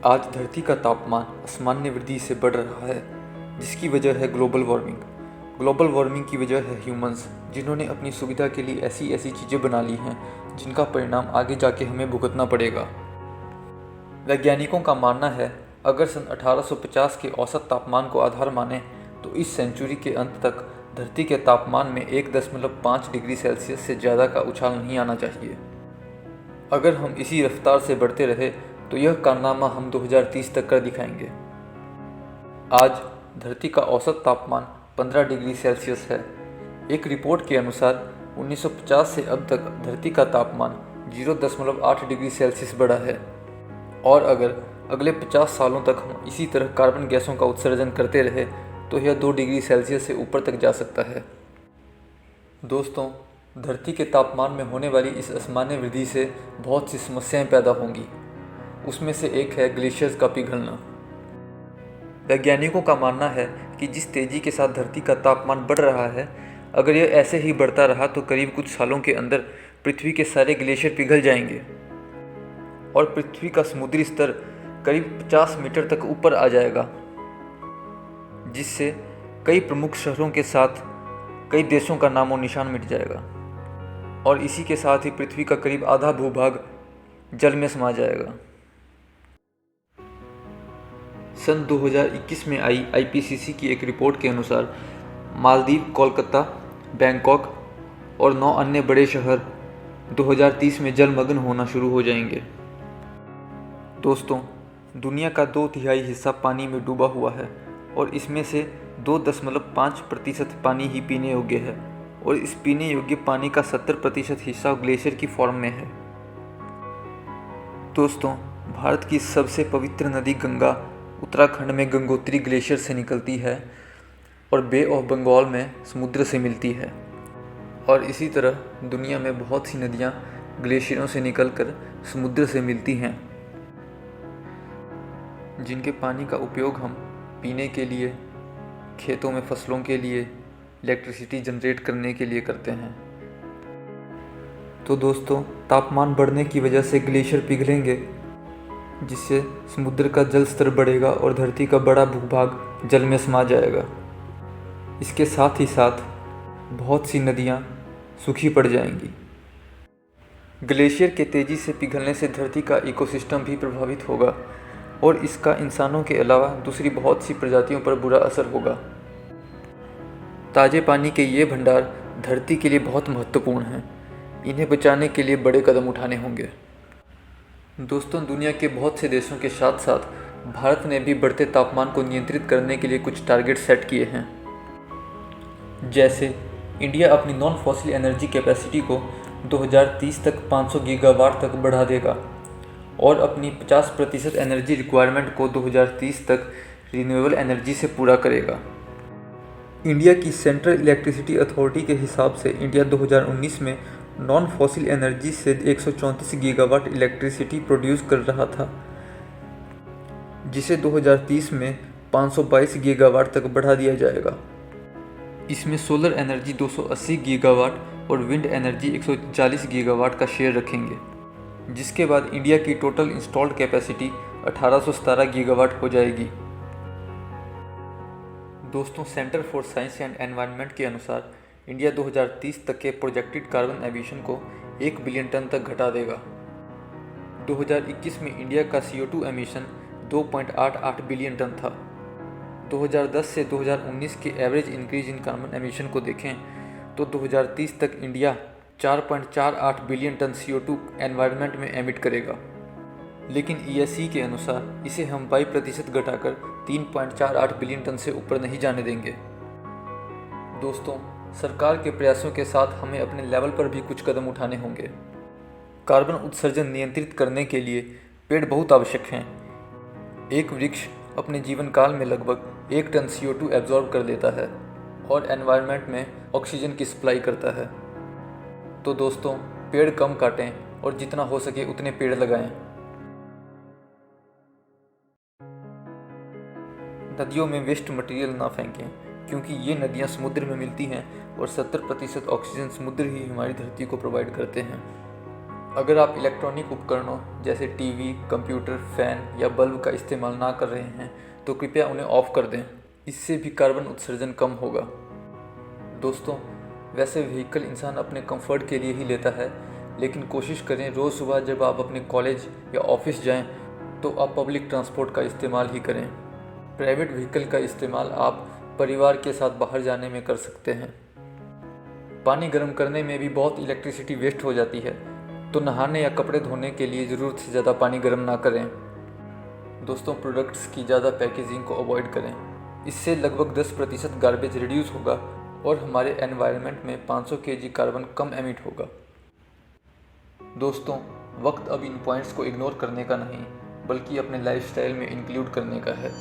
आज धरती का तापमान असामान्य वृद्धि से बढ़ रहा है, जिसकी वजह है ग्लोबल वार्मिंग। ग्लोबल वार्मिंग की वजह है ह्यूमंस, जिन्होंने अपनी सुविधा के लिए ऐसी ऐसी चीज़ें बना ली हैं जिनका परिणाम आगे जाके हमें भुगतना पड़ेगा। वैज्ञानिकों का मानना है अगर सन 1850 के औसत तापमान को आधार माने तो इस सेंचुरी के अंत तक धरती के तापमान में 1.5 डिग्री सेल्सियस से ज़्यादा का उछाल नहीं आना चाहिए। अगर हम इसी रफ्तार से बढ़ते रहे तो यह कारनामा हम 2030 तक कर दिखाएंगे। आज धरती का औसत तापमान 15 डिग्री सेल्सियस है। एक रिपोर्ट के अनुसार 1950 से अब तक धरती का तापमान 0.8 डिग्री सेल्सियस बढ़ा है और अगर अगले 50 सालों तक हम इसी तरह कार्बन गैसों का उत्सर्जन करते रहे तो यह 2 डिग्री सेल्सियस से ऊपर तक जा सकता है। दोस्तों, धरती के तापमान में होने वाली इस असामान्य वृद्धि से बहुत सी समस्याएं पैदा होंगी। उसमें से एक है ग्लेशियर्स का पिघलना। वैज्ञानिकों का मानना है कि जिस तेज़ी के साथ धरती का तापमान बढ़ रहा है, अगर यह ऐसे ही बढ़ता रहा तो करीब कुछ सालों के अंदर पृथ्वी के सारे ग्लेशियर पिघल जाएंगे और पृथ्वी का समुद्री स्तर करीब 50 मीटर तक ऊपर आ जाएगा, जिससे कई प्रमुख शहरों के साथ कई देशों का नामो निशान मिट जाएगा और इसी के साथ ही पृथ्वी का करीब आधा भूभाग जल में समा जाएगा। सन 2021 में आई आईपीसीसी की एक रिपोर्ट के अनुसार मालदीव, कोलकाता, बैंकॉक और 9 अन्य बड़े शहर 2030 में जलमग्न होना शुरू हो जाएंगे। दोस्तों, दुनिया का 2/3 हिस्सा पानी में डूबा हुआ है और इसमें से 2.5% पानी ही पीने योग्य है और इस पीने योग्य पानी का 70% हिस्सा ग्लेशियर की फॉर्म में है। दोस्तों, भारत की सबसे पवित्र नदी गंगा उत्तराखंड में गंगोत्री ग्लेशियर से निकलती है और बे ऑफ बंगाल में समुद्र से मिलती है और इसी तरह दुनिया में बहुत सी नदियाँ ग्लेशियरों से निकलकर समुद्र से मिलती हैं, जिनके पानी का उपयोग हम पीने के लिए, खेतों में फसलों के लिए, इलेक्ट्रिसिटी जनरेट करने के लिए करते हैं। तो दोस्तों, तापमान बढ़ने की वजह से ग्लेशियर पिघलेंगे, जिससे समुद्र का जल स्तर बढ़ेगा और धरती का बड़ा भूभाग जल में समा जाएगा। इसके साथ ही साथ बहुत सी नदियाँ सूखी पड़ जाएंगी। ग्लेशियर के तेज़ी से पिघलने से धरती का इकोसिस्टम भी प्रभावित होगा और इसका इंसानों के अलावा दूसरी बहुत सी प्रजातियों पर बुरा असर होगा। ताज़े पानी के ये भंडार धरती के लिए बहुत महत्वपूर्ण हैं। इन्हें बचाने के लिए बड़े कदम उठाने होंगे। दोस्तों, दुनिया के बहुत से देशों के साथ साथ भारत ने भी बढ़ते तापमान को नियंत्रित करने के लिए कुछ टारगेट सेट किए हैं। जैसे इंडिया अपनी नॉन फॉसिल एनर्जी कैपेसिटी को 2030 तक 500 गीगावाट तक बढ़ा देगा और अपनी 50% एनर्जी रिक्वायरमेंट को 2030 तक रिन्यूएबल एनर्जी से पूरा करेगा। इंडिया की सेंट्रल इलेक्ट्रिसिटी अथॉरिटी के हिसाब से इंडिया 2019 में नॉन फॉसिल एनर्जी से 134 गीगावाट इलेक्ट्रिसिटी प्रोड्यूस कर रहा था, जिसे 2030 में 522 गीगावाट तक बढ़ा दिया जाएगा। इसमें सोलर एनर्जी 280 गीगावाट और विंड एनर्जी 140 गीगावाट का शेयर रखेंगे, जिसके बाद इंडिया की टोटल इंस्टॉल्ड कैपेसिटी 1817 गीगावाट हो जाएगी। दोस्तों, centre for science and environment के अनुसार इंडिया 2030 तक के प्रोजेक्टेड कार्बन एमिशन को 1 बिलियन टन तक घटा देगा। 2021 में इंडिया का CO2 एमिशन 2.88 बिलियन टन था। 2010 से 2019 के average increase in carbon emission को देखें तो 2030 तक India 4.48 billion tonne CO2 environment में एमिट करेगा, लेकिन ESE के अनुसार इसे हम 22% घटाकर 3.48 बिलियन टन से ऊपर नहीं जाने देंगे। दोस्तों, सरकार के प्रयासों के साथ हमें अपने लेवल पर भी कुछ कदम उठाने होंगे। कार्बन उत्सर्जन नियंत्रित करने के लिए पेड़ बहुत आवश्यक हैं। एक वृक्ष अपने जीवन काल में लगभग 1 टन CO2 एब्जॉर्ब कर लेता है और एनवायरनमेंट में ऑक्सीजन की सप्लाई करता है। तो दोस्तों, पेड़ कम काटें और जितना हो सके उतने पेड़ लगाएं। नदियों में वेस्ट मटेरियल ना फेंकें, क्योंकि ये नदियाँ समुद्र में मिलती हैं और 70% ऑक्सीजन समुद्र ही हमारी धरती को प्रोवाइड करते हैं। अगर आप इलेक्ट्रॉनिक उपकरणों जैसे टीवी, कंप्यूटर, फैन या बल्ब का इस्तेमाल ना कर रहे हैं तो कृपया उन्हें ऑफ कर दें। इससे भी कार्बन उत्सर्जन कम होगा। दोस्तों, वैसे व्हीकल इंसान अपने कंफर्ट के लिए ही लेता है, लेकिन कोशिश करें रोज़ सुबह जब आप अपने कॉलेज या ऑफिस जाएं तो आप पब्लिक ट्रांसपोर्ट का इस्तेमाल ही करें। प्राइवेट व्हीकल का इस्तेमाल आप परिवार के साथ बाहर जाने में कर सकते हैं। पानी गर्म करने में भी बहुत इलेक्ट्रिसिटी वेस्ट हो जाती है, तो नहाने या कपड़े धोने के लिए ज़रूरत से ज़्यादा पानी गर्म ना करें। दोस्तों, प्रोडक्ट्स की ज़्यादा पैकेजिंग को अवॉइड करें। इससे लगभग 10% गार्बेज रिड्यूस होगा और हमारे एनवायरनमेंट में 500 kg कार्बन कम एमिट होगा। दोस्तों, वक्त अब इन पॉइंट्स को इग्नोर करने का नहीं, बल्कि अपने लाइफस्टाइल में इंक्लूड करने का है।